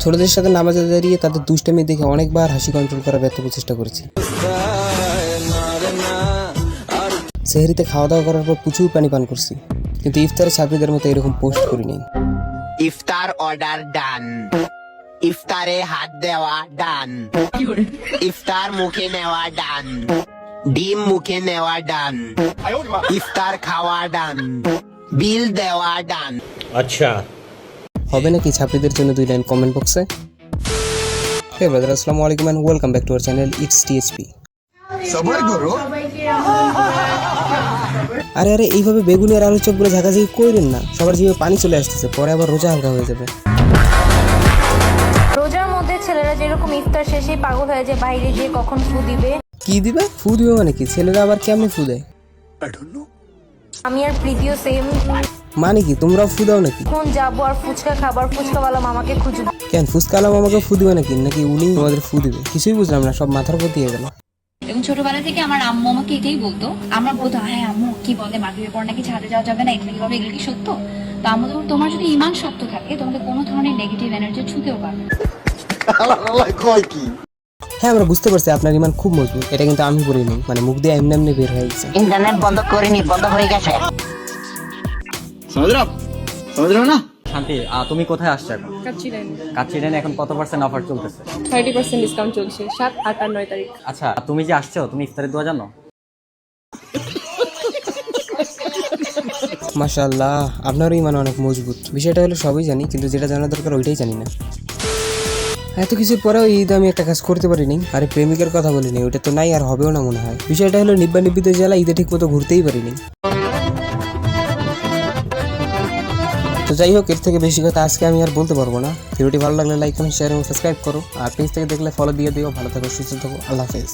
ছোটদের সাথে নামাজে দাঁড়িয়ে তাদের দুষ্টামি দেখে অনেকবার হাসি কন্ট্রোল করার ব্যর্থ প্রচেষ্টা করেছি। সেহরিতে খাওয়া দাওয়া করার পর প্রচুর পানি পান করছি, কিন্তু ইফতারে ছাত্রীদের মতো এরকম পোস্ট করিনি। ইফতার অর্ডার ডান, ইফতারে হাত দেওয়া ডান, ইফতার মুখে নেওয়া ডান, ডিম মুখে নেওয়া ডান, ইফতার খাওয়া ডান, বিল দেওয়া ডান। আচ্ছা, হবে নাকি ছাত্রীদের জন্য 2 লাইন কমেন্ট বক্সে? হে ব্রাদার, আসসালামু আলাইকুম and welcome back to our channel it's TSP. সবাই করো। আরে এইভাবে বেগুনি আর আলু চপগুলো ঝাঁকাঝাঁকি কইরেন না, সবার জিভে পানি চলে আসতেছে, পরে আবার রোজা হালকা হয়ে যাবে। রোজার মধ্যে ছেলেরা যেরকম ইফতার শেষেই পাগল হয়ে যায় বাইরে গিয়ে কখন ফু দিবে। কি দিবে? ফু দিবে মানে কি? ছেলেরা আবার কেমনে ফু দেয়? আমি আর প্রীতিও সেম, মানে কি তোমরাও ফু দাও নাকি? কোন যাবো আর ফুচকা খাবার, ফুচকাওয়ালা মামাকে খুঁজবো। কেন ফুচকা আলাম আমাকে ফু দিবে নাকি উনি তোমাদের ফু দিবে? কিছুই বুঝলাম না, সব মাথার উপর দিয়ে গেল। এবং ছোটবেলা থেকে আমার আম্মু আমাকে এটাই বলতো, আমরা বলতো হ্যাঁ আম্মু কি বলে মাগরিবের পর নাকি ছাদে যাওয়া যাবে না, এগুলো কিভাবে, এগুলো কি সত্য? তো আম্মু তখন, তোমার যদি ঈমান শক্ত থাকে তোমাকে কোনো ধরনের নেগেটিভ এনার্জি ছুঁতেও পারবে না। হ্যাঁ, আমরা বুঝতে পারছি আপনার ইমান খুব মজবুত। এটা কিন্তু আমি বলিনি, মানে মুখ দিয়ে এমনি এমনি বের হয়ে গেছে। ইন্টারনেট বন্ধ করিনি, বন্ধ হয়ে গেছে। শান্তি, তুমি কোথায় আসছো এখন? কাচ্চিলাইনে এখন কত % অফার চলতেছে? 30% ডিসকাউন্ট চলছে 7, 8 আর 9 তারিখ। আচ্ছা, তুমি যে আসছো, তুমি ইফতারের দোয়া জানো? মাশাআল্লাহ, আপনারও ইমান অনেক মজবুত। বিষয়টা হলো সবই জানি, কিন্তু যেটা জানা দরকার ওইটাই জানি না। এত কিছুর পরেও ঈদ আমি একটা কাজ করতে পারিনি। আরে প্রেমিকের কথা বলিনি, ওটা তো নাই আর হবেও না মনে হয়। বিষয়টা হলো নিব্বানিব্বিতে জেলা ঈদে ঠিক মতো ঘুরতেই পারিনি। তো যাই হোক, এর থেকে বেশি কথা আজকে আমি আর বলতে পারবো না। ভিডিওটি ভালো লাগলে লাইক কমেন্ট শেয়ার এবং সাবস্ক্রাইব করো, আর পেজ থেকে দেখলে ফলো দিয়ে দিও। ভালো থাকো, সুস্থ থাকো, আল্লাহ হাফেজ।